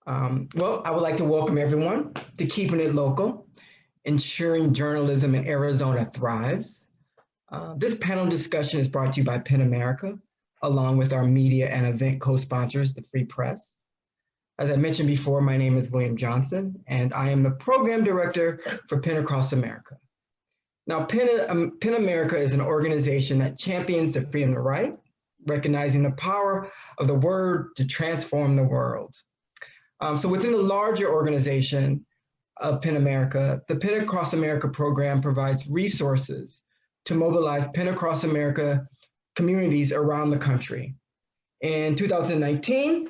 Well, I would like to welcome everyone to Keeping It Local, ensuring journalism in Arizona thrives. This panel discussion is brought to you by PEN America, along with our media and event co-sponsors, the Free Press. As I mentioned before, my name is William Johnson, and I am the Program Director for PEN Across America. Now, PEN America is an organization that champions the freedom to write, recognizing the power of the word to transform the world. So within the larger organization of PEN America, the PEN Across America program provides resources to mobilize PEN Across America communities around the country. In 2019,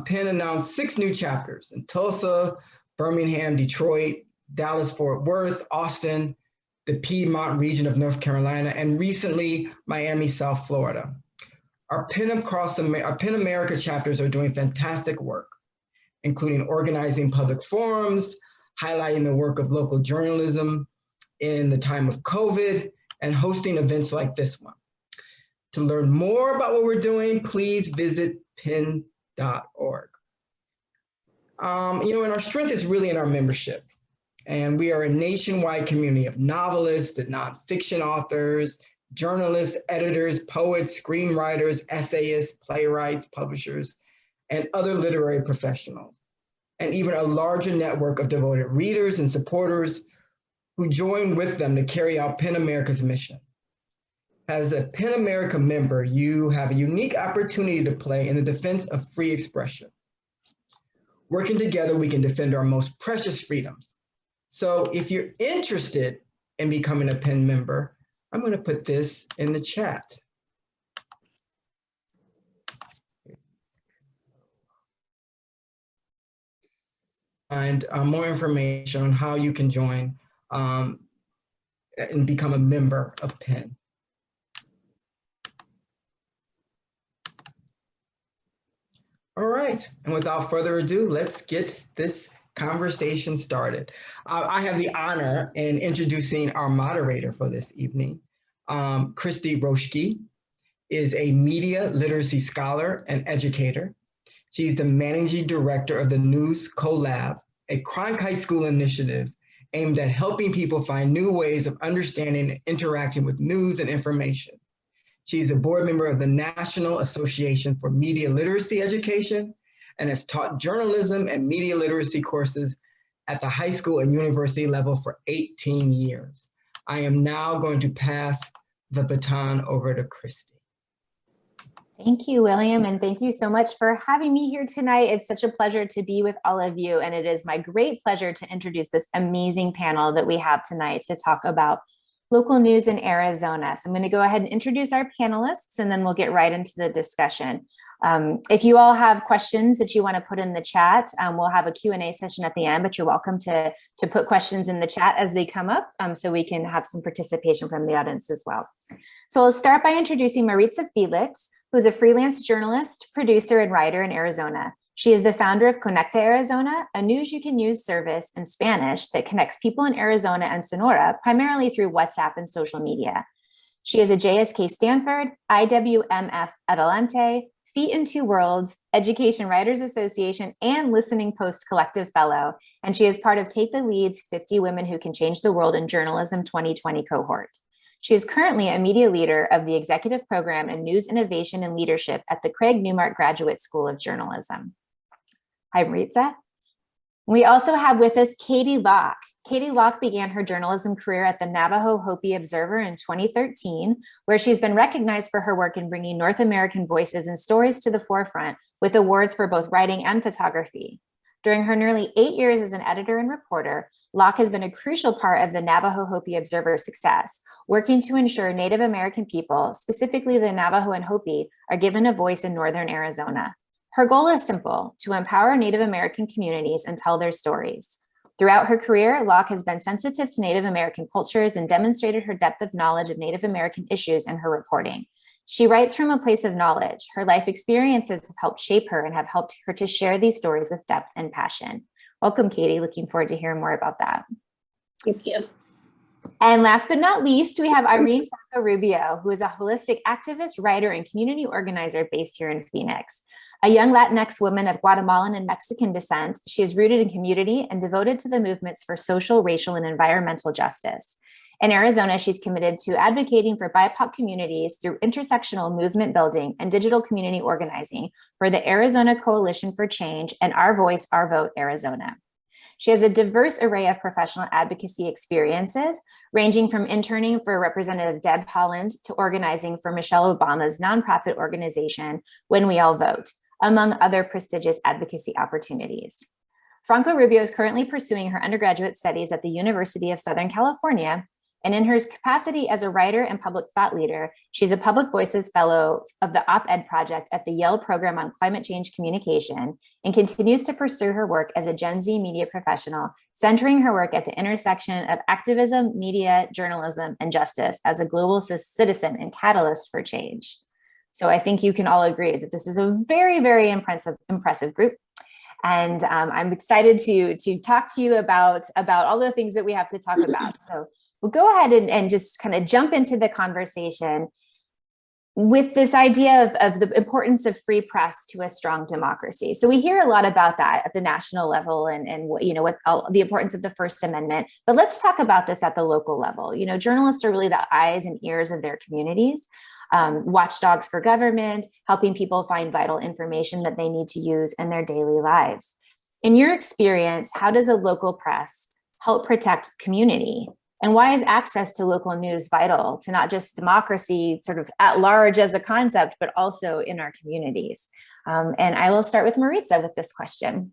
PEN announced 6 new chapters in Tulsa, Birmingham, Detroit, Dallas, Fort Worth, Austin, the Piedmont region of North Carolina, and recently Miami, South Florida. Our PEN America chapters are doing fantastic work, including organizing public forums, highlighting the work of local journalism in the time of COVID, and hosting events like this one. To learn more about what we're doing, please visit pen.org. And our strength is really in our membership. And we are a nationwide community of novelists and nonfiction authors, journalists, editors, poets, screenwriters, essayists, playwrights, publishers, and other literary professionals, and even a larger network of devoted readers and supporters who join with them to carry out PEN America's mission. As a PEN America member, you have a unique opportunity to play in the defense of free expression. Working together, we can defend our most precious freedoms. So if you're interested in becoming a PEN member, I'm going to put this in the chat. And more information on how you can join and become a member of PEN. All right, and without further ado, let's get this conversation started. I have the honor in introducing our moderator for this evening. Christy Roschke is a media literacy scholar and educator. She's the managing director of the News Collab, a Cronkite School initiative aimed at helping people find new ways of understanding and interacting with news and information. She's a board member of the National Association for Media Literacy Education and has taught journalism and media literacy courses at the high school and university level for 18 years. I am now going to pass the baton over to Christy. Thank you, William, and thank you so much for having me here tonight. It's such a pleasure to be with all of you, and it is my great pleasure to introduce this amazing panel that we have tonight to talk about local news in Arizona. So I'm going to go ahead and introduce our panelists, and then we'll get right into the discussion. If you all have questions that you want to put in the chat, we'll have a Q&A session at the end, but you're welcome to put questions in the chat as they come up so we can have some participation from the audience as well. So I'll start by introducing Maritza Felix, who's a freelance journalist, producer, and writer in Arizona. She is the founder of Conecta Arizona, a news you can use service in Spanish that connects people in Arizona and Sonora, primarily through WhatsApp and social media. She is a JSK Stanford, IWMF Adelante, Feet in Two Worlds, Education Writers Association, and Listening Post Collective Fellow, and she is part of Take the Lead's 50 Women Who Can Change the World in Journalism 2020 cohort. She is currently a media leader of the Executive Program in News Innovation and Leadership at the Craig Newmark Graduate School of Journalism. Hi, Maritza. We also have with us Katie Locke. Katie Locke began her journalism career at the Navajo Hopi Observer in 2013, where she's been recognized for her work in bringing North American voices and stories to the forefront with awards for both writing and photography. During her nearly 8 years as an editor and reporter, Locke has been a crucial part of the Navajo Hopi Observer's success, working to ensure Native American people, specifically the Navajo and Hopi, are given a voice in Northern Arizona. Her goal is simple: to empower Native American communities and tell their stories. Throughout her career, Locke has been sensitive to Native American cultures and demonstrated her depth of knowledge of Native American issues in her reporting. She writes from a place of knowledge. Her life experiences have helped shape her and have helped her to share these stories with depth and passion. Welcome, Katie. Looking forward to hearing more about that. Thank you. And last but not least, we have Irene Franco Rubio, who is a holistic activist, writer, and community organizer based here in Phoenix. A young Latinx woman of Guatemalan and Mexican descent, she is rooted in community and devoted to the movements for social, racial, and environmental justice. In Arizona, she's committed to advocating for BIPOC communities through intersectional movement building and digital community organizing for the Arizona Coalition for Change and Our Voice, Our Vote Arizona. She has a diverse array of professional advocacy experiences, ranging from interning for Representative Deb Haaland to organizing for Michelle Obama's nonprofit organization, When We All Vote, among other prestigious advocacy opportunities. Franco Rubio is currently pursuing her undergraduate studies at the University of Southern California, and in her capacity as a writer and public thought leader, she's a Public Voices Fellow of the Op-Ed Project at the Yale Program on Climate Change Communication, and continues to pursue her work as a Gen Z media professional, centering her work at the intersection of activism, media, journalism, and justice as a global citizen and catalyst for change. So I think you can all agree that this is a very, very impressive group. And I'm excited to talk to you about all the things that we have to talk about. So we'll go ahead and just kind of jump into the conversation with this idea of the importance of free press to a strong democracy. So we hear a lot about that at the national level and what the importance of the First Amendment, but let's talk about this at the local level. Journalists are really the eyes and ears of their communities, watchdogs for government, helping people find vital information that they need to use in their daily lives. In your experience, how does a local press help protect community? And why is access to local news vital to not just democracy sort of at large as a concept, but also in our communities? And I will start with Maritza with this question.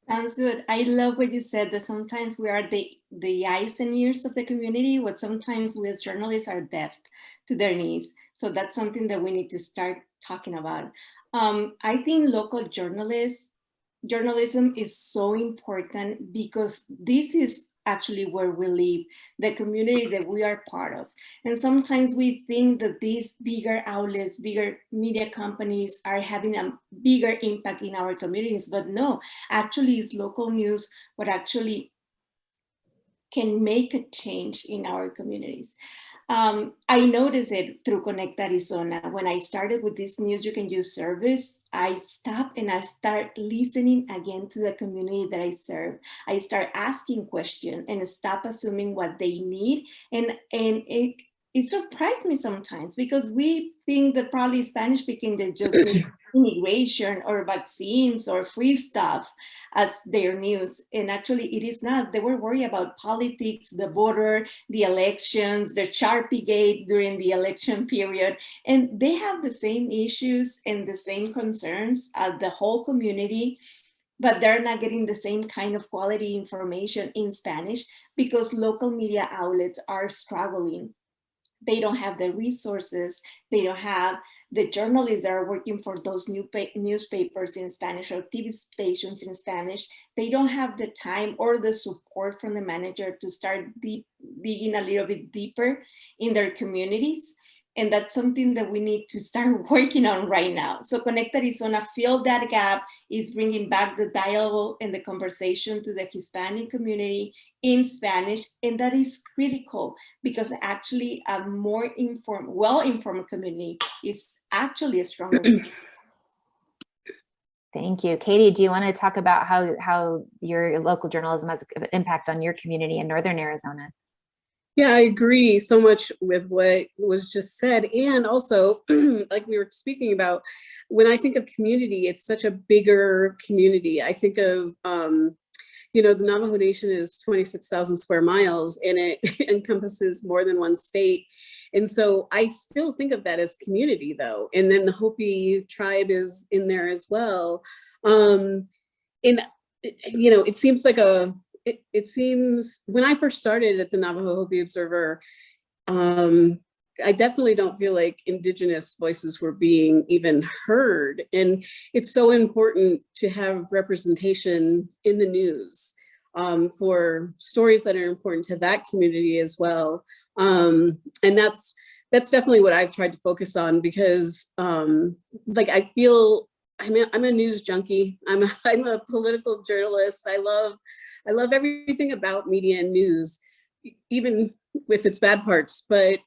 Sounds good. I love what you said, that sometimes we are the eyes and ears of the community, but sometimes we as journalists are deaf to their needs. So that's something that we need to start talking about. I think local journalism is so important because this is actually where we live, the community that we are part of. And sometimes we think that these bigger outlets, bigger media companies are having a bigger impact in our communities, but no, actually it's local news what actually can make a change in our communities. I noticed it through Connect Arizona. When I started with this News You Can Use service, I stopped and I start listening again to the community that I serve. I start asking questions and stop assuming what they need. And it surprised me sometimes because we think that probably Spanish speaking, they just need immigration or vaccines or free stuff as their news. And actually it is not. They were worried about politics, the border, the elections, the Sharpie gate during the election period. And they have the same issues and the same concerns as the whole community, but they're not getting the same kind of quality information in Spanish because local media outlets are struggling. They don't have the resources. They don't have the journalists that are working for those newspapers in Spanish or TV stations in Spanish. They don't have the time or the support from the manager to start digging a little bit deeper in their communities. And that's something that we need to start working on right now. So Connect Arizona fill that gap, is bringing back the dialogue and the conversation to the Hispanic community in Spanish. And that is critical because actually a more informed, well-informed community is actually a stronger community. Thank you. Katie, do you want to talk about how your local journalism has an impact on your community in Northern Arizona? Yeah, I agree so much with what was just said. And also, like we were speaking about, when I think of community, it's such a bigger community. I think of, the Navajo Nation is 26,000 square miles and it encompasses more than one state. And so I still think of that as community though. And then the Hopi tribe is in there as well. It seems like it seems when I first started at the Navajo Hopi Observer, I definitely don't feel like Indigenous voices were being even heard. And it's so important to have representation in the news for stories that are important to that community as well. And that's definitely what I've tried to focus on because I feel I'm a news junkie. I'm a political journalist. I love everything about media and news, even with its bad parts. But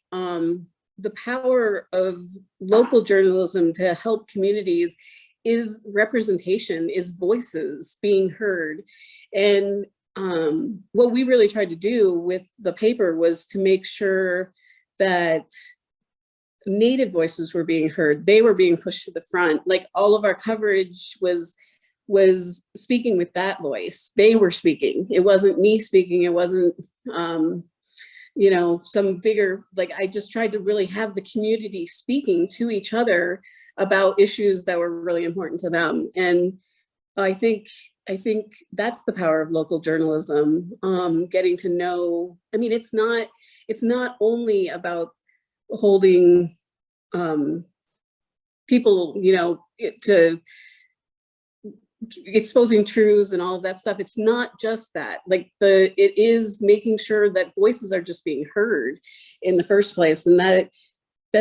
the power of local journalism to help communities is representation, is voices being heard. And what we really tried to do with the paper was to make sure that Native voices were being heard. They were being pushed to the front. Like, all of our coverage was speaking with that voice. They were speaking. It wasn't me speaking. It wasn't, you know, some bigger, like, I just tried to really have the community speaking to each other about issues that were really important to them. And I think that's the power of local journalism, getting to know, I mean, it's not only about holding people, you know, to exposing truths and all of that stuff. It's not just that. Like, it is making sure that voices are just being heard in the first place, and that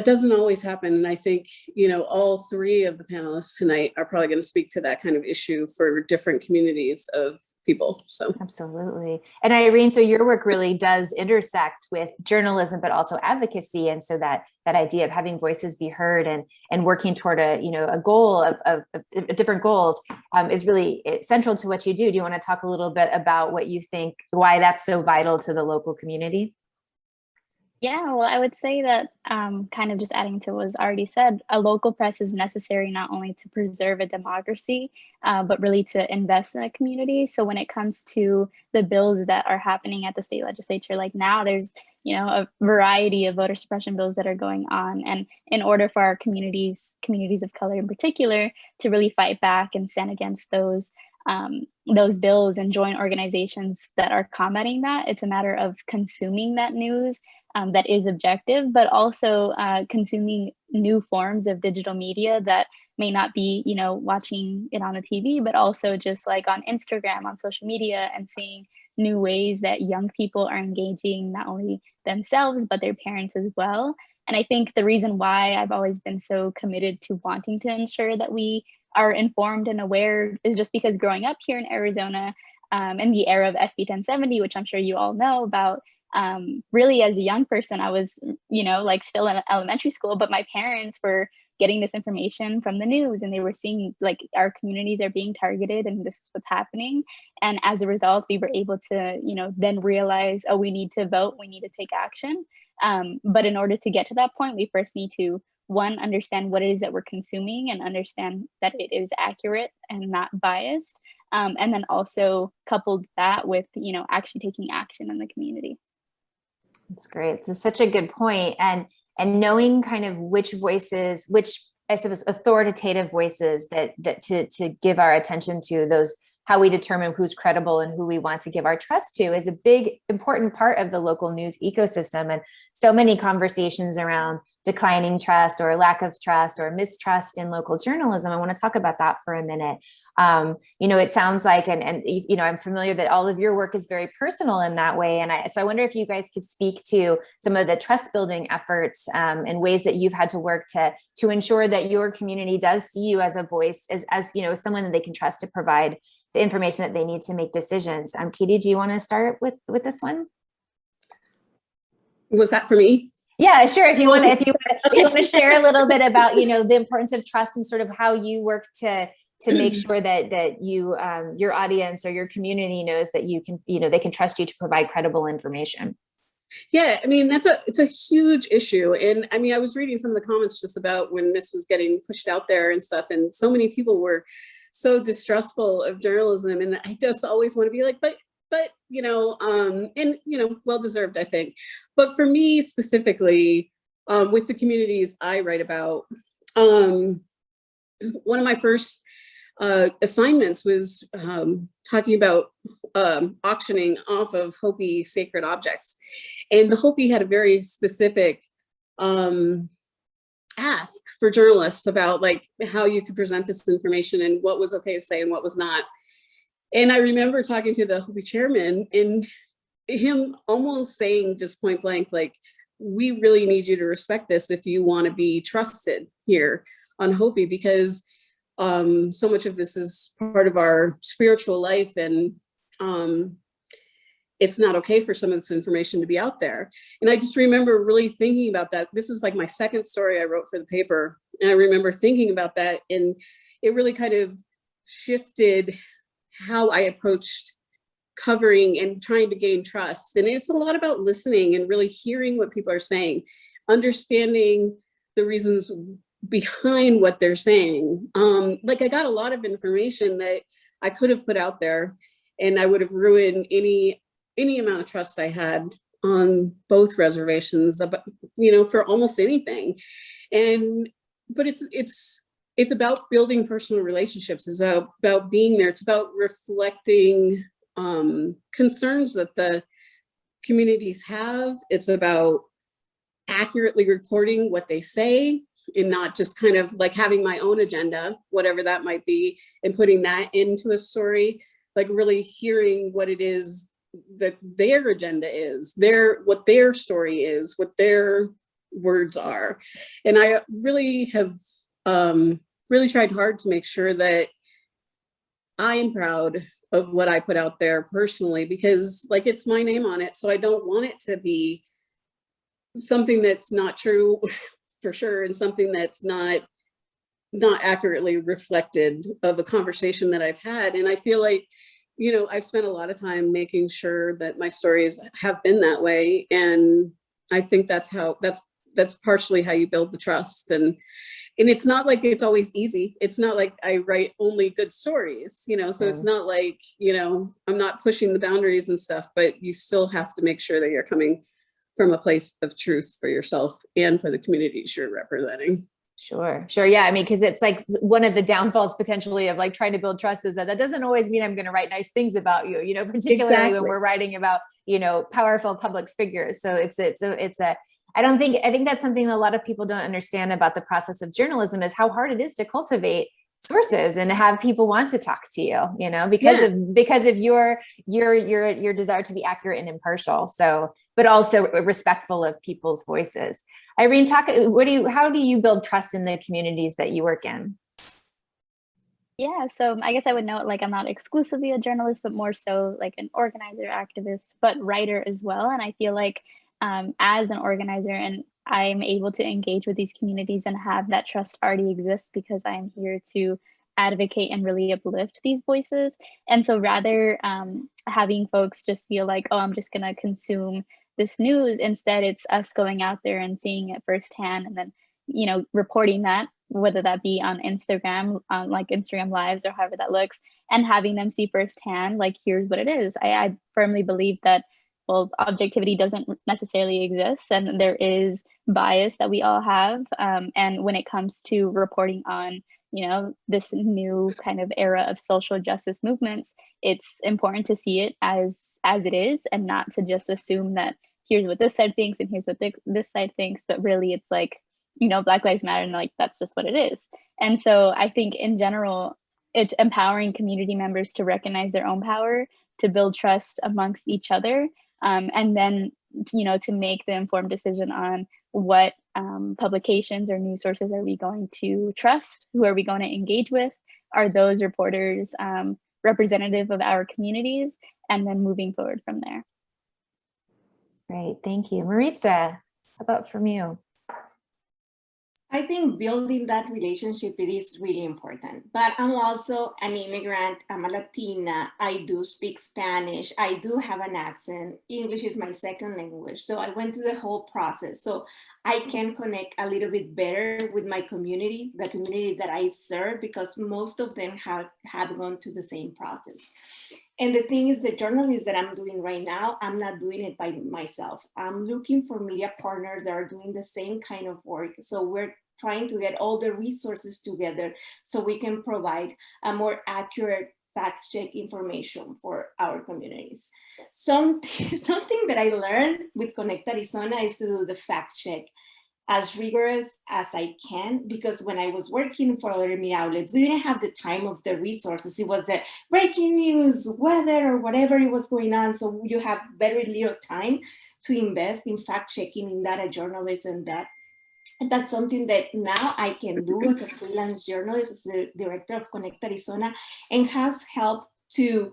doesn't always happen. And I think, you know, all three of the panelists tonight are probably going to speak to that kind of issue for different communities of people. So absolutely. And Irene, so your work really does intersect with journalism, but also advocacy. And so that idea of having voices be heard and working toward a goal of different goals is really central to what you do. Do you want to talk a little bit about what you think, why that's so vital to the local community? Yeah, well, I would say that kind of just adding to what was already said, a local press is necessary not only to preserve a democracy, but really to invest in a community. So when it comes to the bills that are happening at the state legislature, like now there's, you know, a variety of voter suppression bills that are going on. And in order for our communities of color in particular, to really fight back and stand against those bills and join organizations that are combating that, it's a matter of consuming that news that is objective, but also consuming new forms of digital media that may not be, you know, watching it on the TV, but also just like on Instagram, on social media, and seeing new ways that young people are engaging not only themselves, but their parents as well. And I think the reason why I've always been so committed to wanting to ensure that we are informed and aware is just because growing up here in Arizona, in the era of SB 1070, which I'm sure you all know about, really as a young person, I was, you know, like still in elementary school, but my parents were getting this information from the news, and they were seeing like our communities are being targeted and this is what's happening. And as a result, we were able to, you know, then realize, oh, we need to vote, we need to take action. But in order to get to that point, we first need to, one, understand what it is that we're consuming and understand that it is accurate and not biased. And then also coupled that with, you know, actually taking action in the community. That's great. It's such a good point. And knowing kind of which voices, which I suppose authoritative voices that to give our attention to, those, how we determine who's credible and who we want to give our trust to, is a big, important part of the local news ecosystem. And so many conversations around declining trust or lack of trust or mistrust in local journalism. I want to talk about that for a minute. You know, it sounds like, and you know, I'm familiar that all of your work is very personal in that way. And so I wonder if you guys could speak to some of the trust building efforts and ways that you've had to work to ensure that your community does see you as a voice, as you know, someone that they can trust to provide the information that they need to make decisions. Katie, do you want to start with this one? Was that for me? Yeah, sure. If you want to share a little bit about, you know, the importance of trust and sort of how you work to make sure that you your audience or your community knows that you can, you know, they can trust you to provide credible information. Yeah, I mean, it's a huge issue. And I mean, I was reading some of the comments just about when this was getting pushed out there and stuff, and so many people were so distrustful of journalism. And I just always want to be like, but you know, and you know, well-deserved, I think. But for me specifically, with the communities I write about, one of my first assignments was talking about auctioning off of Hopi sacred objects. And the Hopi had a very specific ask for journalists about like how you could present this information and what was okay to say and what was not. And I remember talking to the Hopi chairman and him almost saying just point blank, like, we really need you to respect this if you want to be trusted here on Hopi, because so much of this is part of our spiritual life. And it's not okay for some of this information to be out there. And I just remember really thinking about that. This was like my second story I wrote for the paper. And I remember thinking about that, and it really kind of shifted how I approached covering and trying to gain trust. And it's a lot about listening and really hearing what people are saying, understanding the reasons behind what they're saying. Like I got a lot of information that I could have put out there, and I would have ruined any amount of trust I had on both reservations, about, you know, for almost anything. But it's about building personal relationships. It's about being there. It's about reflecting concerns that the communities have. It's about accurately reporting what they say, and not just kind of like having my own agenda, whatever that might be, and putting that into a story. Like really hearing what it is that their agenda is, what their story is, what their words are. And I really have really tried hard to make sure that I am proud of what I put out there personally, because like it's my name on it. So I don't want it to be something that's not true for sure, and something that's not accurately reflected of a conversation that I've had. And I feel like, you know, I've spent a lot of time making sure that my stories have been that way. And I think that's partially how you build the trust. And it's not like it's always easy. It's not like I write only good stories, you know, so it's not like, you know, I'm not pushing the boundaries and stuff, but you still have to make sure that you're coming from a place of truth for yourself and for the communities you're representing. Sure. Yeah. I mean, because it's like one of the downfalls potentially of like trying to build trust is that doesn't always mean I'm going to write nice things about you, you know, particularly when we're writing about, you know, powerful public figures. So I think that's something that a lot of people don't understand about the process of journalism, is how hard it is to cultivate sources and have people want to talk to you, you know, because of your desire to be accurate and impartial. So, but also respectful of people's voices. Irene, how do you build trust in the communities that you work in? Yeah, so I guess I would note, like, I'm not exclusively a journalist, but more so like an organizer, activist, but writer as well. And I feel like as an organizer, and I'm able to engage with these communities and have that trust already exist because I'm here to advocate and really uplift these voices. And so rather having folks just feel like, oh, I'm just going to consume this news, instead it's us going out there and seeing it firsthand, and then, you know, reporting that, whether that be on Instagram, like Instagram Lives or however that looks, and having them see firsthand, like, here's what it is. I firmly believe that, well, objectivity doesn't necessarily exist, and there is bias that we all have. And when it comes to reporting on, you know, this new kind of era of social justice movements, it's important to see it as it is, and not to just assume that here's what this side thinks and here's what this side thinks, but really it's like, you know, Black Lives Matter, and like, that's just what it is. And so I think in general, it's empowering community members to recognize their own power, to build trust amongst each other, and then, you know, to make the informed decision on what publications or news sources are we going to trust, who are we going to engage with, are those reporters representative of our communities, and then moving forward from there. Great, thank you. Maritza, how about from you? I think building that relationship, it is really important. But I'm also an immigrant. I'm a Latina. I do speak Spanish. I do have an accent. English is my second language. So I went through the whole process. So I can connect a little bit better with my community, the community that I serve, because most of them have gone through the same process. And the thing is, the journalism that I'm doing right now, I'm not doing it by myself. I'm looking for media partners that are doing the same kind of work. So we're trying to get all the resources together so we can provide a more accurate fact check information for our communities. Something that I learned with Connect Arizona is to do the fact check as rigorous as I can, because when I was working for other media outlets, we didn't have the time of the resources. It was the breaking news, weather, or whatever it was going on. So you have very little time to invest in fact checking, in data journalism. And that's something that now I can do as a freelance journalist, as the director of Connect Arizona, and has helped to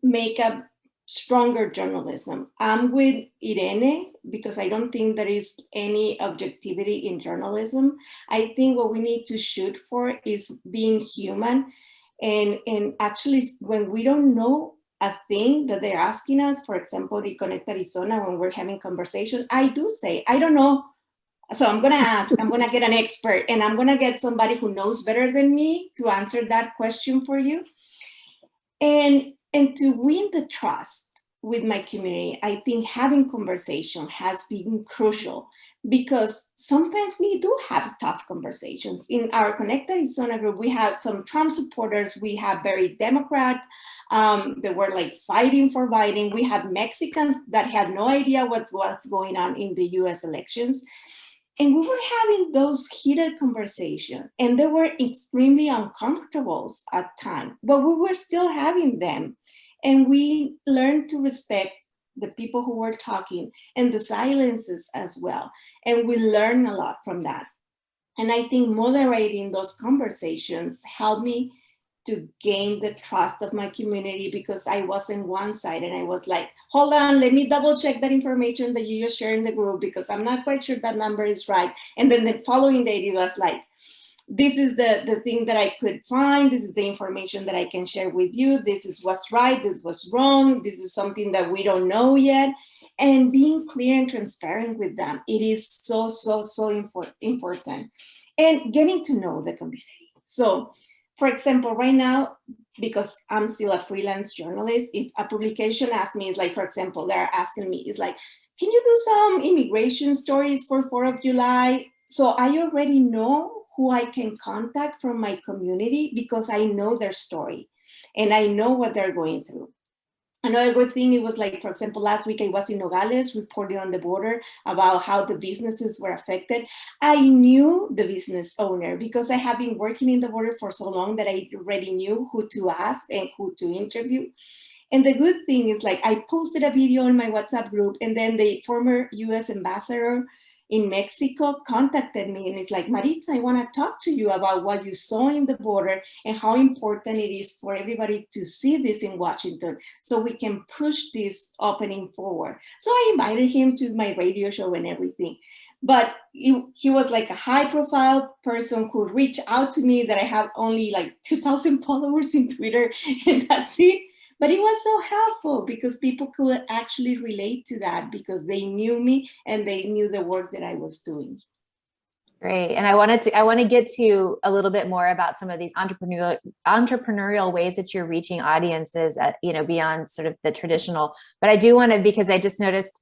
make a stronger journalism. I'm with Irene because I don't think there is any objectivity in journalism. I think what we need to shoot for is being human. And actually, when we don't know a thing that they're asking us, for example, the Connect Arizona, when we're having conversation, I do say, I don't know. So I'm going to ask, I'm going to get an expert, and I'm going to get somebody who knows better than me to answer that question for you. And to win the trust with my community, I think having conversation has been crucial, because sometimes we do have tough conversations. In our Connect Arizona group, we had some Trump supporters, we have very Democrat, they were like fighting for Biden. We had Mexicans that had no idea what's going on in the US elections. And we were having those heated conversations, and they were extremely uncomfortable at times, but we were still having them. And we learned to respect the people who were talking and the silences as well. And we learned a lot from that. And I think moderating those conversations helped me to gain the trust of my community, because I wasn't one side and I was like, hold on, let me double check that information that you just shared in the group, because I'm not quite sure that number is right. And then the following day it was like, this is the thing that I could find, this is the information that I can share with you, this is what's right, this was wrong, this is something that we don't know yet. And being clear and transparent with them, it is so important. And getting to know the community. So, for example, right now, because I'm still a freelance journalist, if a publication asks me, it's like, for example, they're asking me, it's like, can you do some immigration stories for 4th of July? So I already know who I can contact from my community, because I know their story and I know what they're going through. Another good thing, it was like, for example, last week I was in Nogales reporting on the border about how the businesses were affected. I knew the business owner because I have been working in the border for so long that I already knew who to ask and who to interview. And the good thing is, like, I posted a video in my WhatsApp group, and then the former US ambassador in Mexico contacted me, and it's like, Maritza, I want to talk to you about what you saw in the border and how important it is for everybody to see this in Washington, so we can push this opening forward. So I invited him to my radio show and everything. But he was like a high profile person who reached out to me that I have only like 2,000 followers in Twitter, and that's it. But it was so helpful because people could actually relate to that, because they knew me and they knew the work that I was doing. Great. And I want to get to a little bit more about some of these entrepreneurial ways that you're reaching audiences at, beyond sort of the traditional, but I do want to, because I just noticed,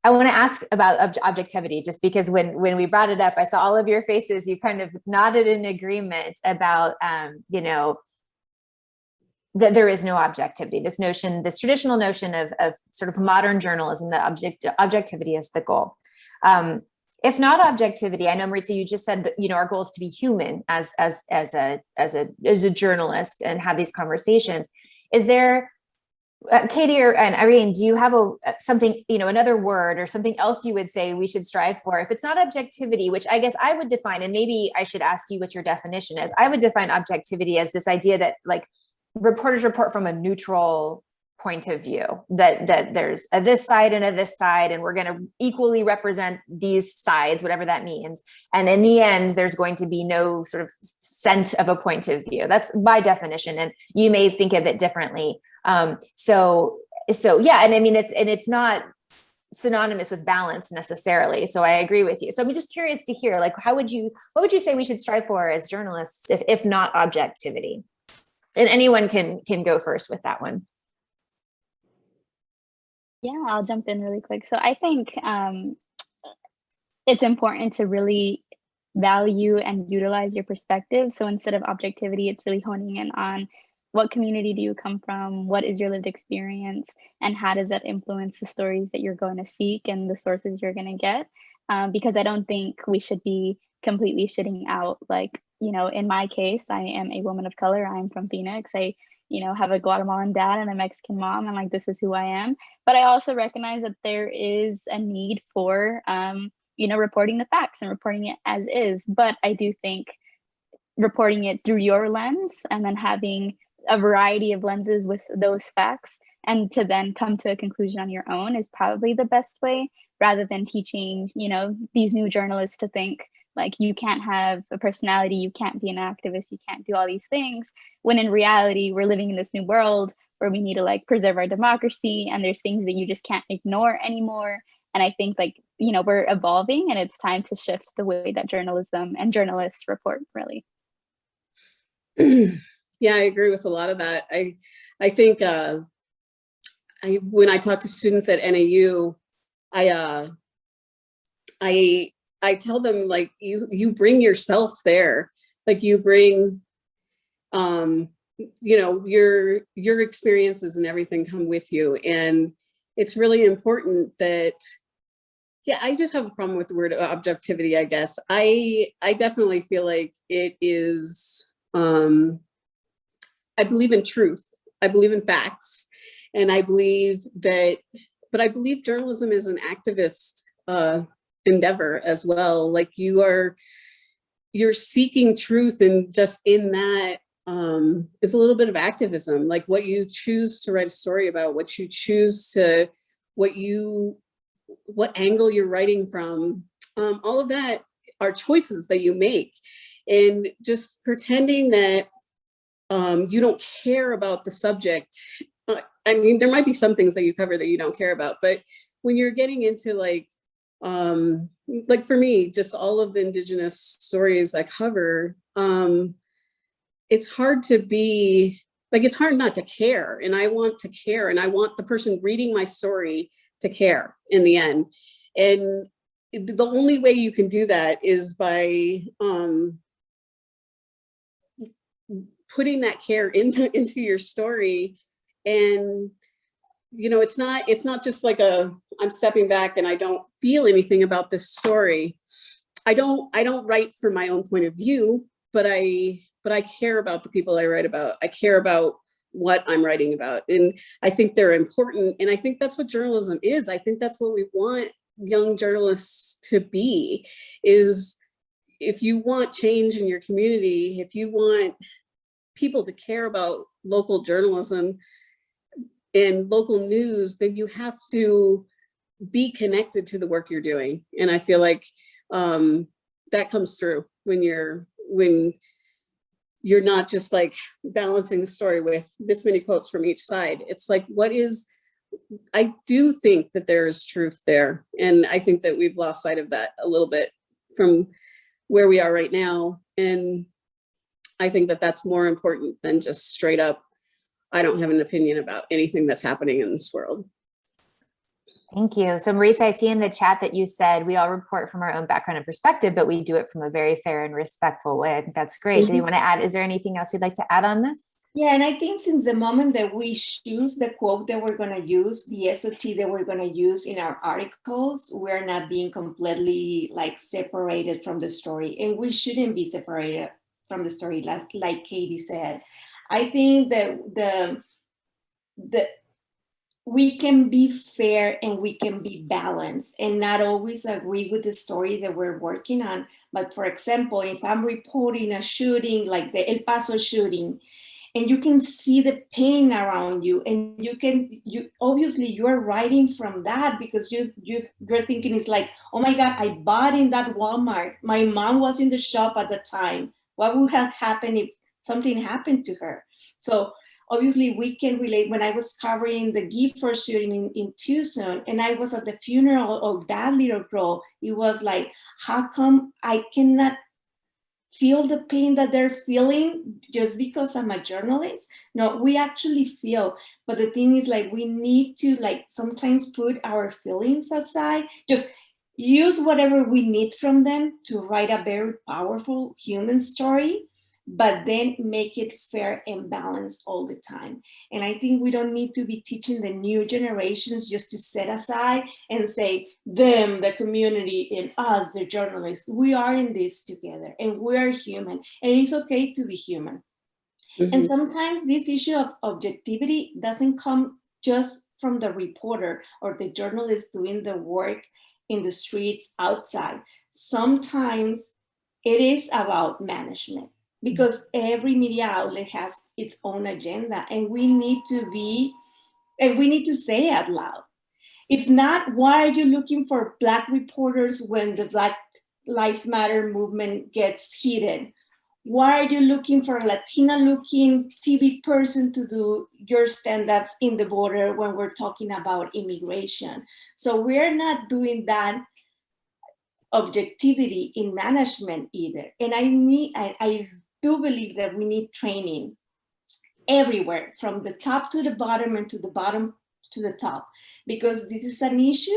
I want to ask about objectivity, just because when we brought it up, I saw all of your faces, you kind of nodded in agreement about, that there is no objectivity, this traditional notion of sort of modern journalism, that objectivity is the goal. If not objectivity, I know, Maritza, you just said that, our goal is to be human as a journalist and have these conversations. Is there, Katie and Irene, do you have something, another word or something else you would say we should strive for? If it's not objectivity, which I guess I would define, and maybe I should ask you what your definition is. I would define objectivity as this idea that, like, reporters report from a neutral point of view, that there's a this side and a this side, and we're going to equally represent these sides, whatever that means. And in the end, there's going to be no sort of scent of a point of view. That's my definition. And you may think of it differently. So yeah. And I mean, it's not synonymous with balance necessarily. So I agree with you. So I'm just curious to hear, like, what would you say we should strive for as journalists, if not objectivity? And anyone can go first with that one. Yeah, I'll jump in really quick. So I think it's important to really value and utilize your perspective. So instead of objectivity, it's really honing in on what community do you come from, what is your lived experience, and how does that influence the stories that you're going to seek and the sources you're going to get. Because I don't think we should be completely shitting out, like, in my case, I am a woman of color. I'm from Phoenix. I, have a Guatemalan dad and a Mexican mom, and like, this is who I am. But I also recognize that there is a need for, reporting the facts and reporting it as is. But I do think reporting it through your lens and then having a variety of lenses with those facts, and to then come to a conclusion on your own is probably the best way, rather than teaching, you know, these new journalists to think like you can't have a personality, you can't be an activist, you can't do all these things, when in reality we're living in this new world where we need to like preserve our democracy, and there's things that you just can't ignore anymore. And I think, like, you know, we're evolving, and it's time to shift the way that journalism and journalists report, really. Yeah, I agree with a lot of that. I think when I talk to students at NAU, I tell them, like, you bring yourself there, like you bring, you know, your experiences and everything come with you. And it's really important that, yeah, I just have a problem with the word objectivity, I guess. I definitely feel like it is, I believe in truth. I believe in facts. And I believe that, but I believe journalism is an activist endeavor as well. Like you're seeking truth, and just in that is a little bit of activism, like what you choose to write a story about, what you choose to, what angle you're writing from, all of that are choices that you make. And just pretending that you don't care about the subject. I mean, there might be some things that you cover that you don't care about, but when you're getting into like for me, just all of the Indigenous stories I cover, it's hard to be, like, it's hard not to care. And I want to care, and I want the person reading my story to care in the end. And the only way you can do that is by putting that care into your story. And, you know, it's not just like I'm stepping back and I don't feel anything about this story. I don't write from my own point of view, but I care about the people I write about. I care about what I'm writing about. And I think they're important. And I think that's what journalism is. I think that's what we want young journalists to be, is if you want change in your community, if you want people to care about local journalism and local news, then you have to be connected to the work you're doing. And I feel like that comes through when you're not just like balancing the story with this many quotes from each side. It's like, I do think that there is truth there. And I think that we've lost sight of that a little bit from where we are right now. And I think that that's more important than just straight up, I don't have an opinion about anything that's happening in this world. Thank you. So Maritza, I see in the chat that you said we all report from our own background and perspective, but we do it from a very fair and respectful way. I think that's great. Do you want to add, is there anything else you'd like to add on this? Yeah, and I think since the moment that we choose the quote that we're going to use, the SOT that we're going to use in our articles, we're not being completely like separated from the story, and we shouldn't be separated from the story, like Katie said. I think that we can be fair and we can be balanced and not always agree with the story that we're working on. But for example, if I'm reporting a shooting like the El Paso shooting, and you can see the pain around you, and you obviously you're writing from that because you're thinking, it's like, oh my God, I bought in that Walmart. My mom was in the shop at the time. What would have happened if something happened to her? So obviously we can relate. When I was covering the Gifford shooting in Tucson, and I was at the funeral of that little girl, it was like, how come I cannot feel the pain that they're feeling just because I'm a journalist? No, we actually feel. But the thing is, like, we need to like sometimes put our feelings aside, just use whatever we need from them to write a very powerful human story, but then make it fair and balanced all the time. And I think we don't need to be teaching the new generations just to set aside and say, them, the community, and us, the journalists, we are in this together and we're human, and it's okay to be human. Mm-hmm. And sometimes this issue of objectivity doesn't come just from the reporter or the journalist doing the work in the streets outside. Sometimes it is about management. because every media outlet has its own agenda, and we need to say it out loud. If not, why are you looking for Black reporters when the Black Lives Matter movement gets heated? Why are you looking for a Latina looking TV person to do your stand-ups in the border when we're talking about immigration? So we're not doing that objectivity in management either. And I do believe that we need training everywhere, from the top to the bottom and to the bottom to the top, because this is an issue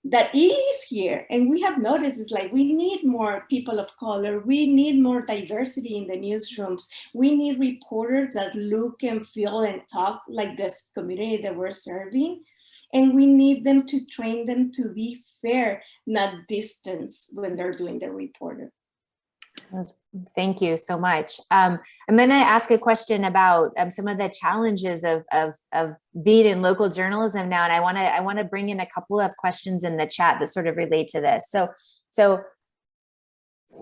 that is here. And we have noticed it's like, we need more people of color. We need more diversity in the newsrooms. We need reporters that look and feel and talk like this community that we're serving. And we need them to train them to be fair, not distance when they're doing the reporter. Thank you so much. I'm going to ask a question about some of the challenges of being in local journalism now, and I want to bring in a couple of questions in the chat that sort of relate to this. So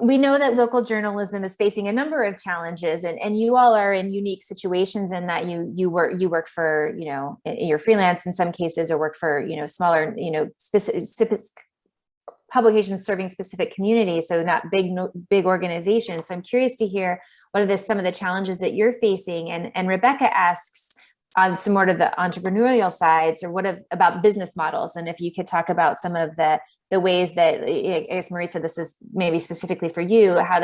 we know that local journalism is facing a number of challenges, and you all are in unique situations in that you work for, you're freelance in some cases, or work for smaller specific publications serving specific communities, so not big organizations. So I'm curious to hear what are some of the challenges that you're facing. And Rebecca asks on some more of the entrepreneurial sides, or about business models, and if you could talk about some of the ways that, I guess Maritza, this is maybe specifically for you, how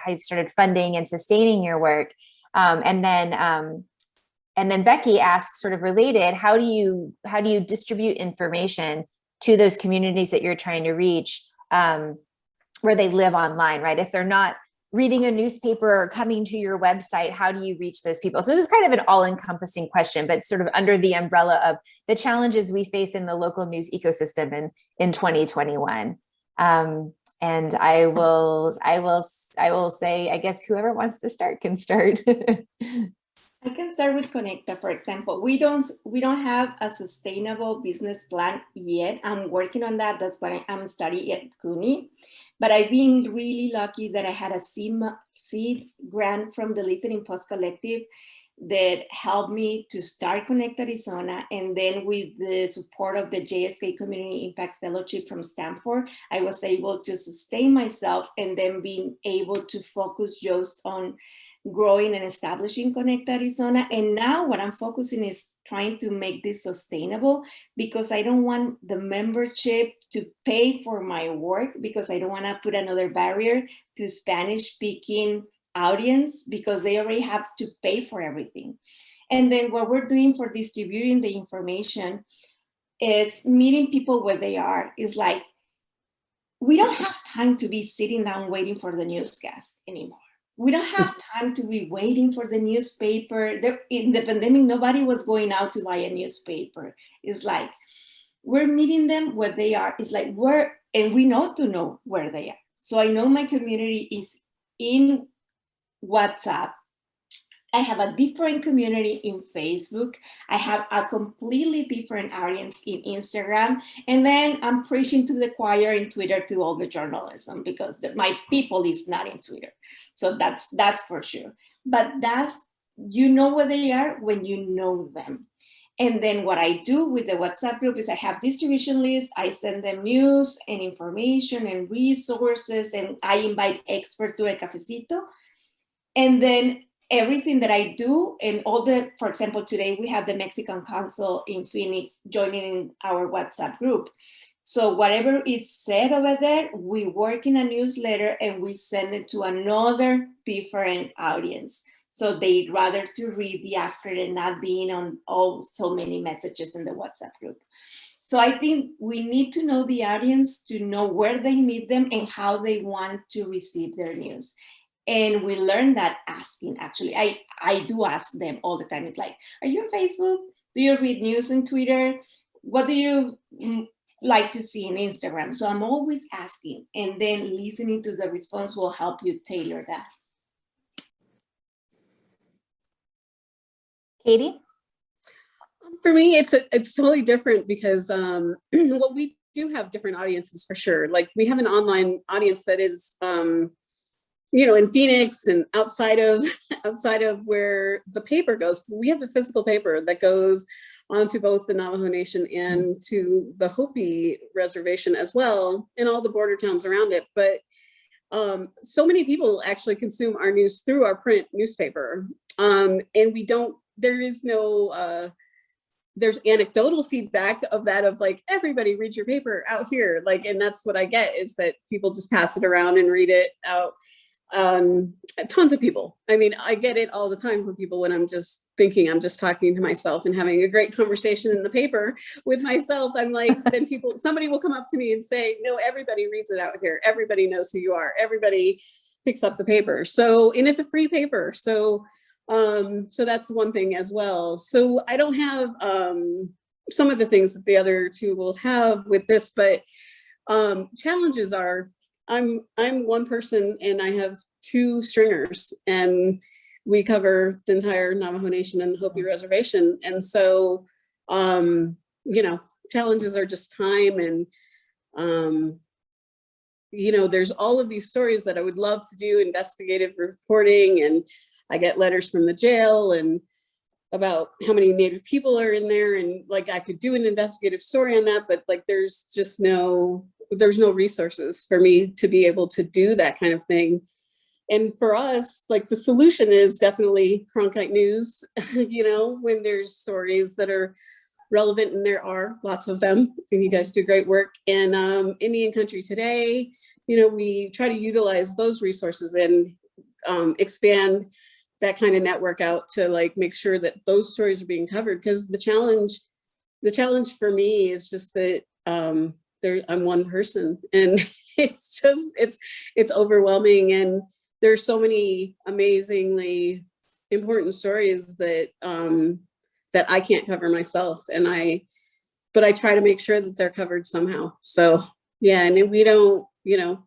you started funding and sustaining your work, and then Becky asks, sort of related, how do you distribute information to those communities that you're trying to reach, where they live online, right? If they're not reading a newspaper or coming to your website, how do you reach those people? So this is kind of an all-encompassing question, but sort of under the umbrella of the challenges we face in the local news ecosystem in 2021. And I will say, I guess whoever wants to start can start. I can start with Conecta, for example. We don't have a sustainable business plan yet. I'm working on that. That's why I'm studying at CUNY. But I've been really lucky that I had a seed grant from the Listening Post Collective that helped me to start Connect Arizona. And then with the support of the JSK Community Impact Fellowship from Stanford, I was able to sustain myself and then being able to focus just on growing and establishing Connect Arizona. And now what I'm focusing is trying to make this sustainable, because I don't want the membership to pay for my work, because I don't want to put another barrier to Spanish speaking audience, because they already have to pay for everything. And then what we're doing for distributing the information is meeting people where they are. Is like, we don't have time to be sitting down waiting for the newscast anymore. We don't have time to be waiting for the newspaper. In the pandemic, nobody was going out to buy a newspaper. It's like, we're meeting them where they are. It's like, and we know to know where they are. So I know my community is in WhatsApp. I have a different community in Facebook. I have a completely different audience in Instagram. And then I'm preaching to the choir in Twitter to all the journalism, because my people is not in Twitter. So that's for sure. But you know where they are when you know them. And then what I do with the WhatsApp group is I have distribution lists. I send them news and information and resources, and I invite experts to a cafecito. And then everything that I do, and for example, today we have the Mexican Council in Phoenix joining our WhatsApp group. So whatever is said over there, we work in a newsletter and we send it to another different audience. So they'd rather to read the after and not being on so many messages in the WhatsApp group. So I think we need to know the audience to know where they meet them and how they want to receive their news. And we learn that asking, actually. I do ask them all the time. It's like, are you on Facebook? Do you read news on Twitter? What do you like to see on Instagram? So I'm always asking, and then listening to the response will help you tailor that. Katie? For me, it's totally different, because well, we do have different audiences for sure. Like, we have an online audience that is you know, in Phoenix and outside of where the paper goes. We have a physical paper that goes onto both the Navajo Nation and to the Hopi Reservation as well, and all the border towns around it. But so many people actually consume our news through our print newspaper, and we don't. There is no. There's anecdotal feedback of that, of like, everybody reads your paper out here, like, and that's what I get, is that people just pass it around and read it out. Tons of people. I mean, I get it all the time from people when I'm just thinking I'm just talking to myself and having a great conversation in the paper with myself. I'm like, then somebody will come up to me and say, no, everybody reads it out here. Everybody knows who you are. Everybody picks up the paper. So, and it's a free paper. So that's one thing as well. So I don't have some of the things that the other two will have with this, but challenges are, I'm one person and I have two stringers, and we cover the entire Navajo Nation and the Hopi Reservation. And so, you know, challenges are just time, and, you know, there's all of these stories that I would love to do investigative reporting, and I get letters from the jail and about how many Native people are in there, and like I could do an investigative story on that, but like there's no resources for me to be able to do that kind of thing. And for us, like the solution is definitely Cronkite News, you know, when there's stories that are relevant, and there are lots of them, and you guys do great work. And Indian Country Today, you know, we try to utilize those resources and expand that kind of network out to like make sure that those stories are being covered. Because the challenge for me is just that I'm one person, and it's just it's overwhelming, and there's so many amazingly important stories that that I can't cover myself, but I try to make sure that they're covered somehow. So yeah, and we don't, you know,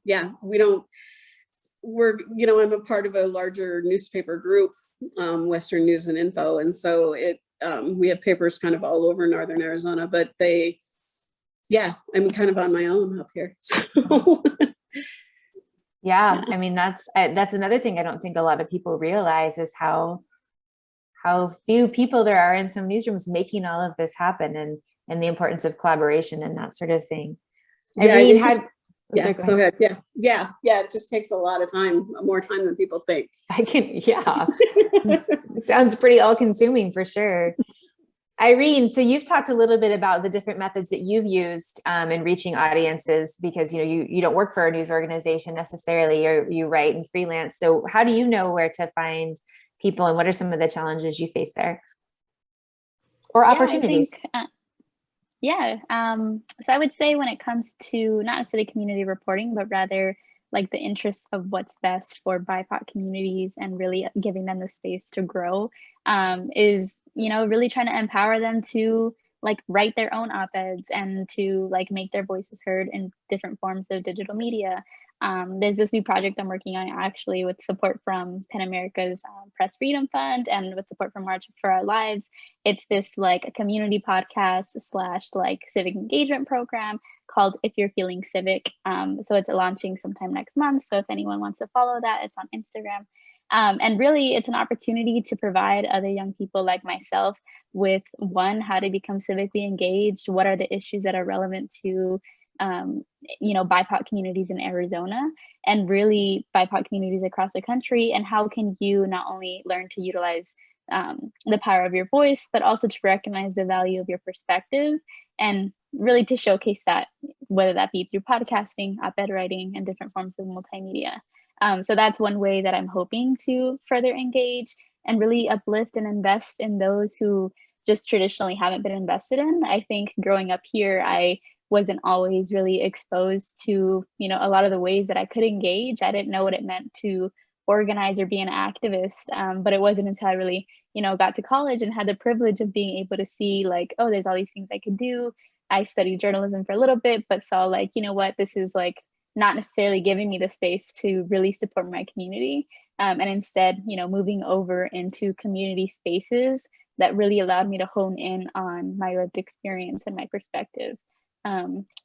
we're, you know, I'm a part of a larger newspaper group, Western News and Info, and so we have papers kind of all over Northern Arizona, but I'm kind of on my own up here. So. Yeah, I mean, that's another thing I don't think a lot of people realize, is how few people there are in some newsrooms making all of this happen, and the importance of collaboration and that sort of thing. Yeah, Irene, go ahead. Yeah. It just takes a lot of time, more time than people think. It sounds pretty all-consuming for sure. Irene, so you've talked a little bit about the different methods that you've used in reaching audiences, because, you know, you don't work for a news organization necessarily, or you write and freelance. So how do you know where to find people, and what are some of the challenges you face there, or opportunities? So I would say, when it comes to not necessarily community reporting, but rather like the interest of what's best for BIPOC communities and really giving them the space to grow, is, you know, really trying to empower them to like write their own op-eds and to like make their voices heard in different forms of digital media. There's this new project I'm working on, actually, with support from PEN America's Press Freedom Fund, and with support from March for Our Lives. It's this like a community podcast / like civic engagement program called If You're Feeling Civic. So it's launching sometime next month. So if anyone wants to follow that, it's on Instagram. And really, it's an opportunity to provide other young people like myself with, one, how to become civically engaged. What are the issues that are relevant to, you know, BIPOC communities in Arizona, and really BIPOC communities across the country? And how can you not only learn to utilize the power of your voice, but also to recognize the value of your perspective, and really to showcase that, whether that be through podcasting, op-ed writing, and different forms of multimedia. So that's one way that I'm hoping to further engage and really uplift and invest in those who just traditionally haven't been invested in. I think growing up here, I wasn't always really exposed to, you know, a lot of the ways that I could engage. I didn't know what it meant to organize or be an activist. But it wasn't until I really, you know, got to college and had the privilege of being able to see like, oh, there's all these things I could do. I studied journalism for a little bit, but saw like, you know what, this is like not necessarily giving me the space to really support my community. And instead, you know, moving over into community spaces that really allowed me to hone in on my lived experience and my perspective.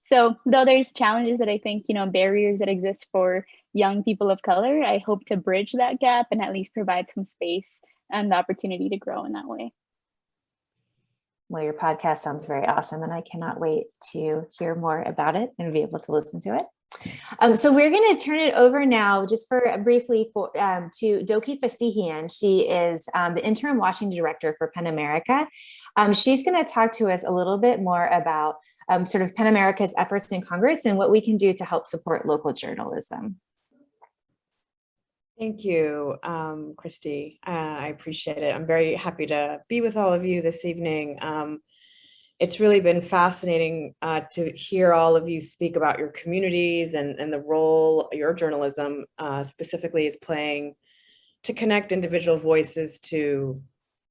So though there's challenges that I think, you know, barriers that exist for young people of color, I hope to bridge that gap and at least provide some space and the opportunity to grow in that way. Well, your podcast sounds very awesome, and I cannot wait to hear more about it and be able to listen to it. So we're going to turn it over now, just for briefly, to Doki Fasihian. She is the interim Washington director for PEN America. She's going to talk to us a little bit more about sort of PEN America's efforts in Congress and what we can do to help support local journalism. Thank you, Christy. I appreciate it. I'm very happy to be with all of you this evening. It's really been fascinating to hear all of you speak about your communities and the role your journalism specifically is playing to connect individual voices to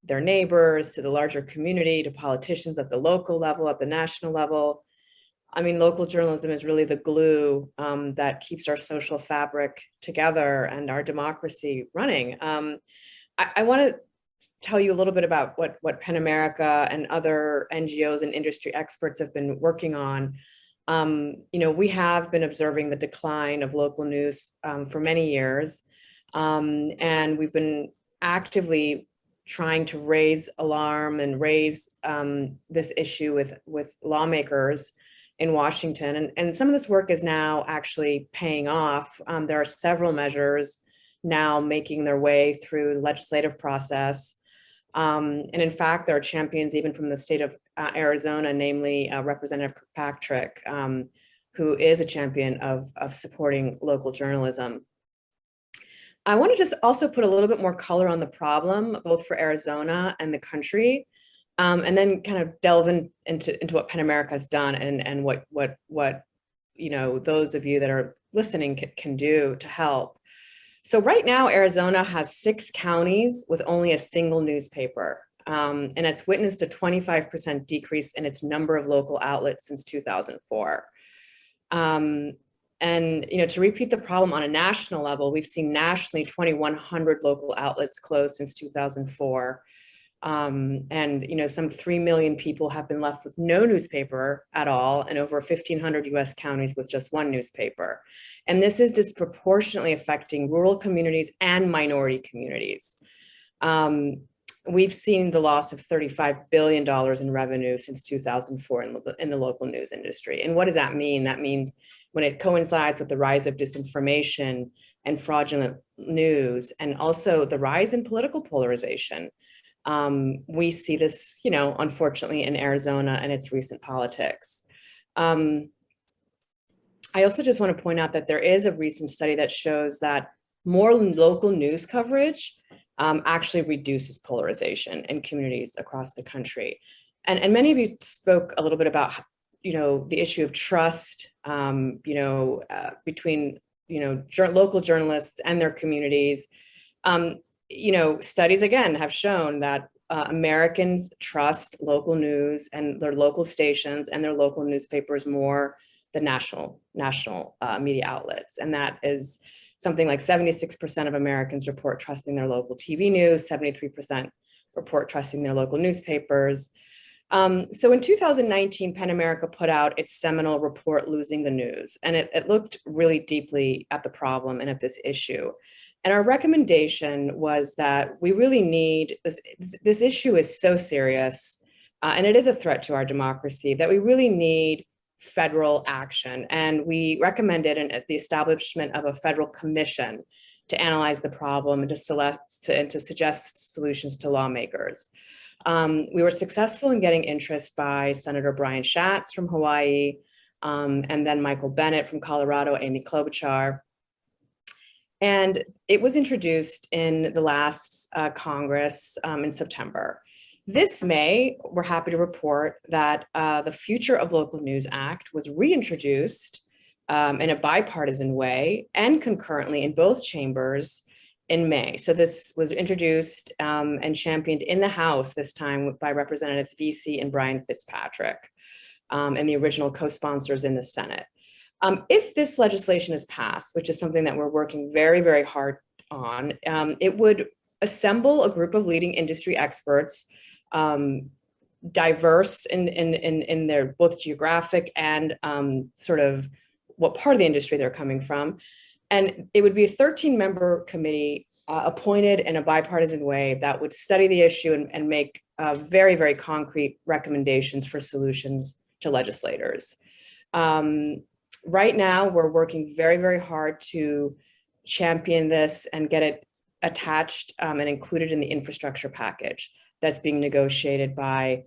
their neighbors, to the larger community, to politicians at the local level, at the national level. I mean, local journalism is really the glue that keeps our social fabric together and our democracy running. I want to tell you a little bit about what PEN America and other NGOs and industry experts have been working on. We have been observing the decline of local news for many years, and we've been actively trying to raise alarm and raise this issue with lawmakers in Washington. And some of this work is now actually paying off. There are several measures now making their way through the legislative process. And in fact, there are champions even from the state of Arizona, namely Representative Kirkpatrick, who is a champion of supporting local journalism. I want to just also put a little bit more color on the problem, both for Arizona and the country, and then kind of delve into what PEN America has done and what those of you that are listening can do to help. So right now, Arizona has 6 counties with only a single newspaper, and it's witnessed a 25% decrease in its number of local outlets since 2004. And to repeat the problem on a national level, we've seen nationally 2,100 local outlets close since 2004. And some 3 million people have been left with no newspaper at all, and over 1,500 US counties with just 1 newspaper. And this is disproportionately affecting rural communities and minority communities. We've seen the loss of $35 billion in revenue since 2004 in the local news industry. And what does that mean? That means when it coincides with the rise of disinformation and fraudulent news, and also the rise in political polarization, we see this, unfortunately, in Arizona and its recent politics. I also just want to point out that there is a recent study that shows that more local news coverage actually reduces polarization in communities across the country. And many of you spoke a little bit about, the issue of trust, between, local journalists and their communities. Studies again have shown that Americans trust local news and their local stations and their local newspapers more than national media outlets. And that is something like 76% of Americans report trusting their local TV news, 73% report trusting their local newspapers. So in 2019, PEN America put out its seminal report, Losing the News, and it looked really deeply at the problem and at this issue. And our recommendation was that we really need, this issue is so serious, and it is a threat to our democracy, that we really need federal action. And we recommended the establishment of a federal commission to analyze the problem and to suggest solutions to lawmakers. We were successful in getting interest by Senator Brian Schatz from Hawaii, and then Michael Bennett from Colorado, Amy Klobuchar. And it was introduced in the last Congress in September. This May, we're happy to report that the Future of Local News Act was reintroduced in a bipartisan way and concurrently in both chambers in May. So this was introduced and championed in the House this time by Representatives Vesey and Brian Fitzpatrick, and the original co-sponsors in the Senate. If this legislation is passed, which is something that we're working very, very hard on, it would assemble a group of leading industry experts, diverse in their both geographic and sort of what part of the industry they're coming from, And it would be a 13-member committee appointed in a bipartisan way that would study the issue and make very, very concrete recommendations for solutions to legislators. Right now, we're working very, very hard to champion this and get it attached and included in the infrastructure package that's being negotiated by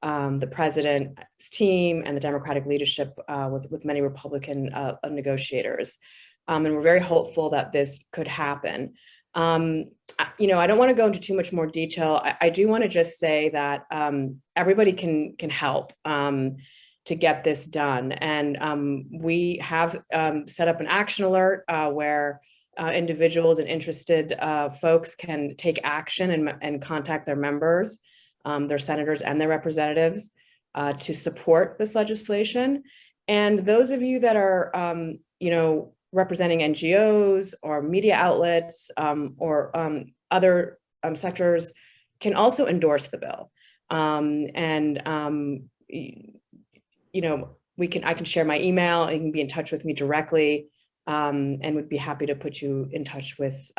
the president's team and the Democratic leadership with many Republican negotiators. And we're very hopeful that this could happen. You know, I don't want to go into too much more detail. I do want to just say that everybody can help to get this done. And we have set up an action alert where individuals and interested folks can take action and contact their members, their senators and their representatives to support this legislation. And those of you that are, you know, representing NGOs or media outlets or other sectors can also endorse the bill. You know, I can share my email, and you can be in touch with me directly, and would be happy to put you in touch with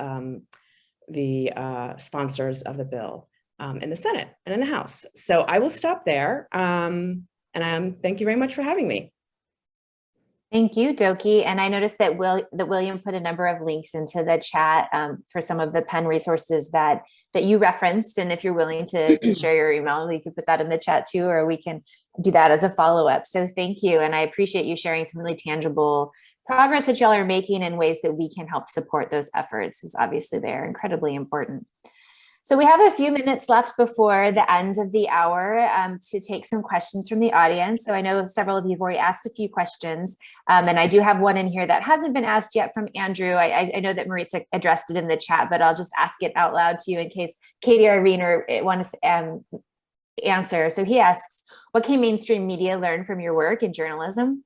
the sponsors of the bill in the Senate and in the House. So I will stop there. And thank you very much for having me. Thank you, Doki. And I noticed that William put a number of links into the chat for some of the Penn resources that you referenced. And if you're willing to share your email, you can put that in the chat too, or we can do that as a follow-up. So thank you. And I appreciate you sharing some really tangible progress that y'all are making in ways that we can help support those efforts, is obviously they're incredibly important. So we have a few minutes left before the end of the hour to take some questions from the audience. So I know several of you have already asked a few questions, and I do have one in here that hasn't been asked yet from Andrew. I know that Maritza addressed it in the chat, but I'll just ask it out loud to you in case Katie or Irene want to answer. So he asks, what can mainstream media learn from your work in journalism?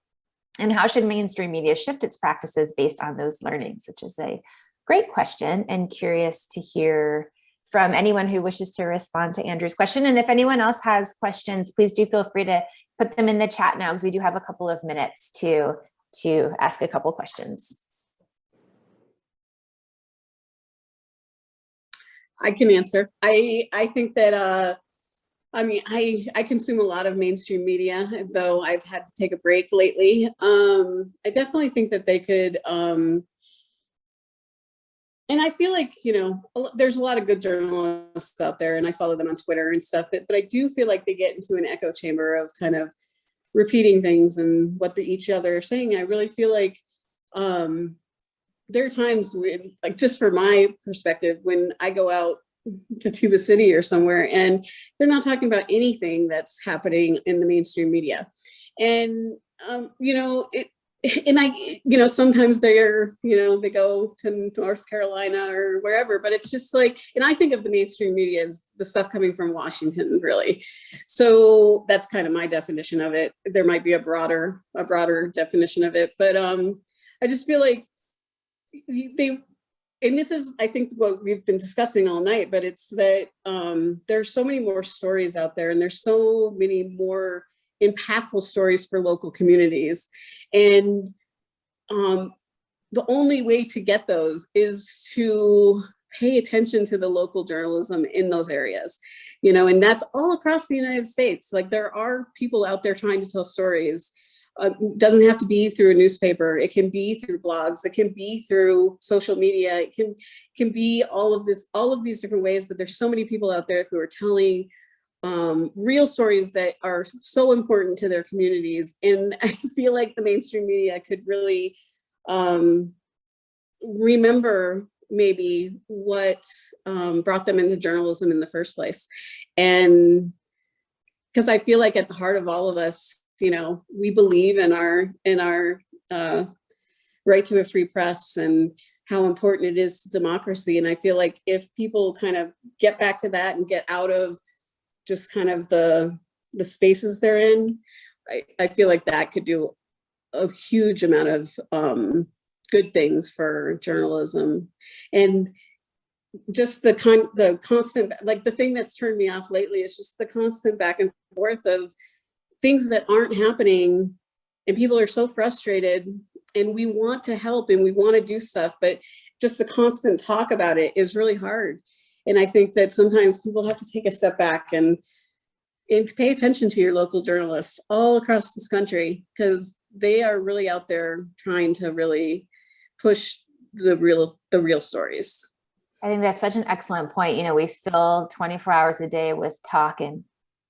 And how should mainstream media shift its practices based on those learnings? Which is a great question, and curious to hear from anyone who wishes to respond to Andrew's question. And if anyone else has questions, please do feel free to put them in the chat now, because we do have a couple of minutes to ask a couple questions. I can answer. I think that, I mean, I consume a lot of mainstream media, though I've had to take a break lately. I definitely think that they could, and I feel like, you know, there's a lot of good journalists out there, and I follow them on Twitter and stuff, but I do feel like they get into an echo chamber of kind of repeating things and what each other are saying. I really feel like there are times when, like, just from my perspective, when I go out to Tuba City or somewhere, and they're not talking about anything that's happening in the mainstream media. And, you know, sometimes they're, you know, they go to North Carolina or wherever, but it's just like, and I think of the mainstream media as the stuff coming from Washington, really. So that's kind of my definition of it. There might be a broader definition of it, but I just feel like and this is, I think, what we've been discussing all night, but it's that there's so many more stories out there, and there's so many more impactful stories for local communities. And the only way to get those is to pay attention to the local journalism in those areas, you know, and that's all across the United States. Like, there are people out there trying to tell stories. Doesn't have to be through a newspaper. It can be through blogs. It can be through social media. It can be all of these different ways, but there's so many people out there who are telling real stories that are so important to their communities. And I feel like the mainstream media could really remember maybe what brought them into journalism in the first place. And because I feel like at the heart of all of us, you know, we believe in our right to a free press and how important it is to democracy. And I feel like if people kind of get back to that and get out of just kind of the spaces they're in, I feel like that could do a huge amount of good things for journalism. And just the constant, like, the thing that's turned me off lately is just the constant back and forth of things that aren't happening, and people are so frustrated we want to help and we want to do stuff, but just the constant talk about it is really hard. And I think that sometimes people have to take a step back and to pay attention to your local journalists all across this country, because they are really out there trying to really push the real stories. I think that's such an excellent point. You know, we fill 24 hours a day with talking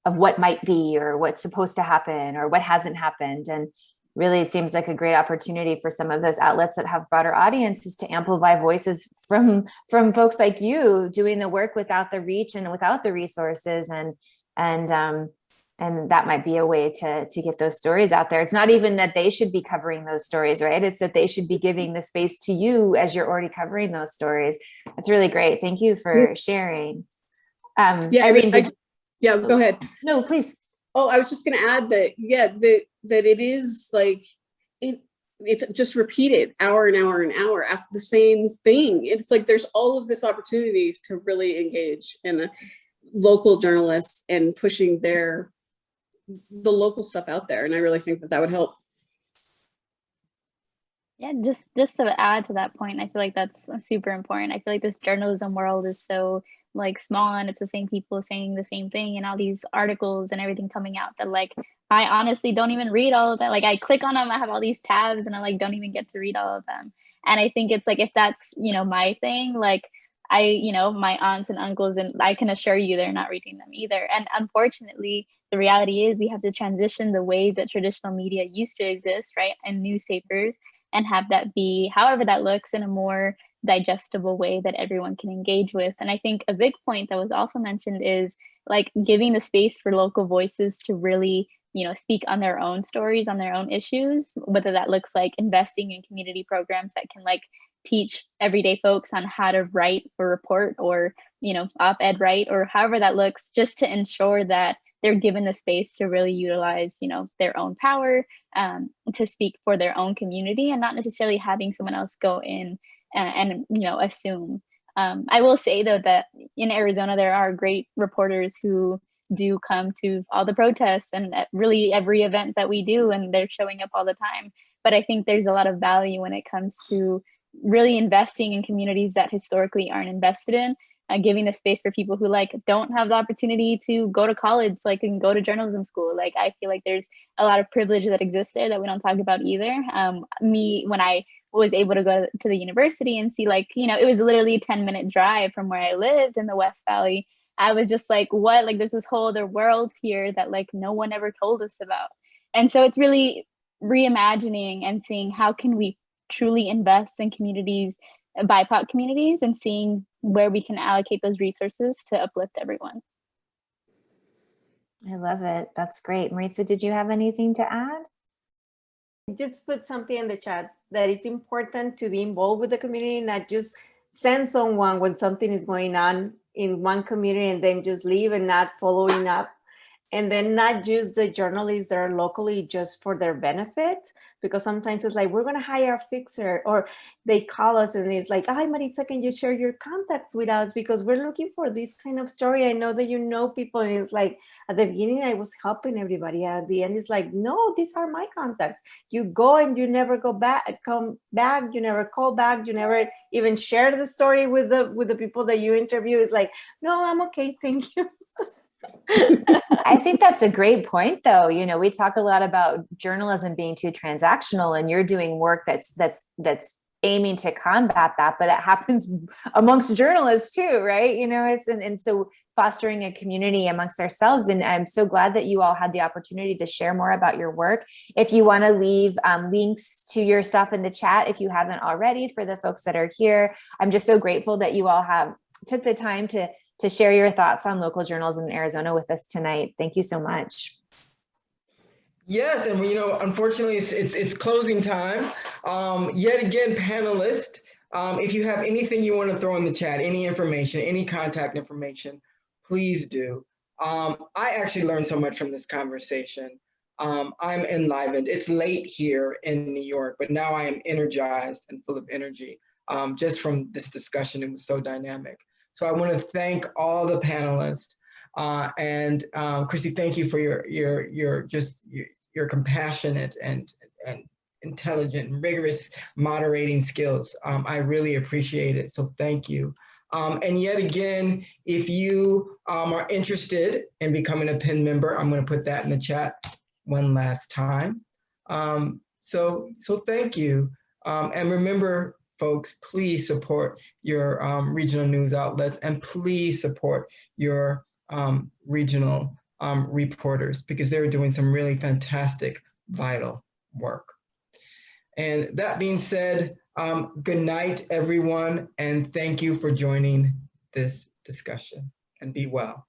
of what might be or what's supposed to happen or what hasn't happened. And really it seems like a great opportunity for some of those outlets that have broader audiences to amplify voices from folks like you doing the work without the reach and without the resources. And that might be a way to get those stories out there. It's not even that they should be covering those stories, right? It's that they should be giving the space to you as you're already covering those stories. That's really great. Thank you for sharing. Irene, go ahead. No, please. Oh, I was just going to add that, that it is like, it's just repeated hour and hour and hour after the same thing. It's like, there's all of this opportunity to really engage in local journalists and pushing the local stuff out there. And I really think that would help. Yeah, just to add to that point, I feel like that's super important. I feel like this journalism world is so like small, and it's the same people saying the same thing and all these articles and everything coming out that like I honestly don't even read all of that. Like I click on them, I have all these tabs and I like don't even get to read all of them. And I think it's like, if that's, you know, my thing, like my aunts and uncles, and I can assure you they're not reading them either. And unfortunately, the reality is we have to transition the ways that traditional media used to exist, right, and newspapers, and have that be, however that looks, in a more digestible way that everyone can engage with. And I think a big point that was also mentioned is like giving the space for local voices to really, speak on their own stories, on their own issues, whether that looks like investing in community programs that can like teach everyday folks on how to write or report or, op-ed write, or however that looks, just to ensure that they're given the space to really utilize, their own power to speak for their own community, and not necessarily having someone else go in and assume. I will say though that in Arizona there are great reporters who do come to all the protests and really every event that we do, and they're showing up all the time. But I think there's a lot of value when it comes to really investing in communities that historically aren't invested in, giving the space for people who like don't have the opportunity to go to college, like and go to journalism school. Like I feel like there's a lot of privilege that exists there that we don't talk about either. When I was able to go to the university and see it was literally a 10-minute drive from where I lived in the West Valley. I was just like, what? Like there's this whole other world here that like no one ever told us about. And so it's really reimagining and seeing how can we truly invest in communities, BIPOC communities, and seeing where we can allocate those resources to uplift everyone. I love it. That's great. Maritza, did you have anything to add? Just put something in the chat that it's important to be involved with the community, not just send someone when something is going on in one community and then just leave and not following up. And then not use the journalists that are locally just for their benefit, because sometimes it's like, we're going to hire a fixer, or they call us and it's like, hi, Maritza, can you share your contacts with us? Because we're looking for this kind of story. I know that you know people. And it's like, at the beginning, I was helping everybody. At the end, it's like, no, these are my contacts. You go and you never come back. You never call back. You never even share the story with the people that you interview. It's like, no, I'm okay. Thank you. I think that's a great point, though. We talk a lot about journalism being too transactional, and you're doing work that's aiming to combat that, but it happens amongst journalists too, right? And so fostering a community amongst ourselves. And I'm so glad that you all had the opportunity to share more about your work. If you want to leave links to your stuff in the chat, if you haven't already, for the folks that are here, I'm just so grateful that you all took the time to share your thoughts on local journalism in Arizona with us tonight. Thank you so much. Yes, and unfortunately, it's closing time. Yet again, panelists, if you have anything you want to throw in the chat, any information, any contact information, please do. I actually learned so much from this conversation. I'm enlivened. It's late here in New York, but now I am energized and full of energy just from this discussion. It was so dynamic. So I want to thank all the panelists, and Christy, thank you for your compassionate and intelligent, rigorous moderating skills. I really appreciate it. So thank you. And yet again, if you are interested in becoming a PIN member, I'm going to put that in the chat one last time. So thank you. And remember, folks, please support your regional news outlets, and please support your regional reporters, because they're doing some really fantastic, vital work. And that being said, good night, everyone, and thank you for joining this discussion, and be well.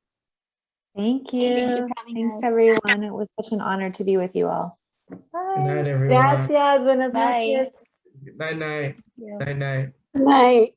Thank you. Thank you for having Thanks, us. everyone. It was such an honor to be with you all. Bye. Good night, everyone. Gracias, buenas Bye. noches. Night, night. Yeah. Night, night. Good night.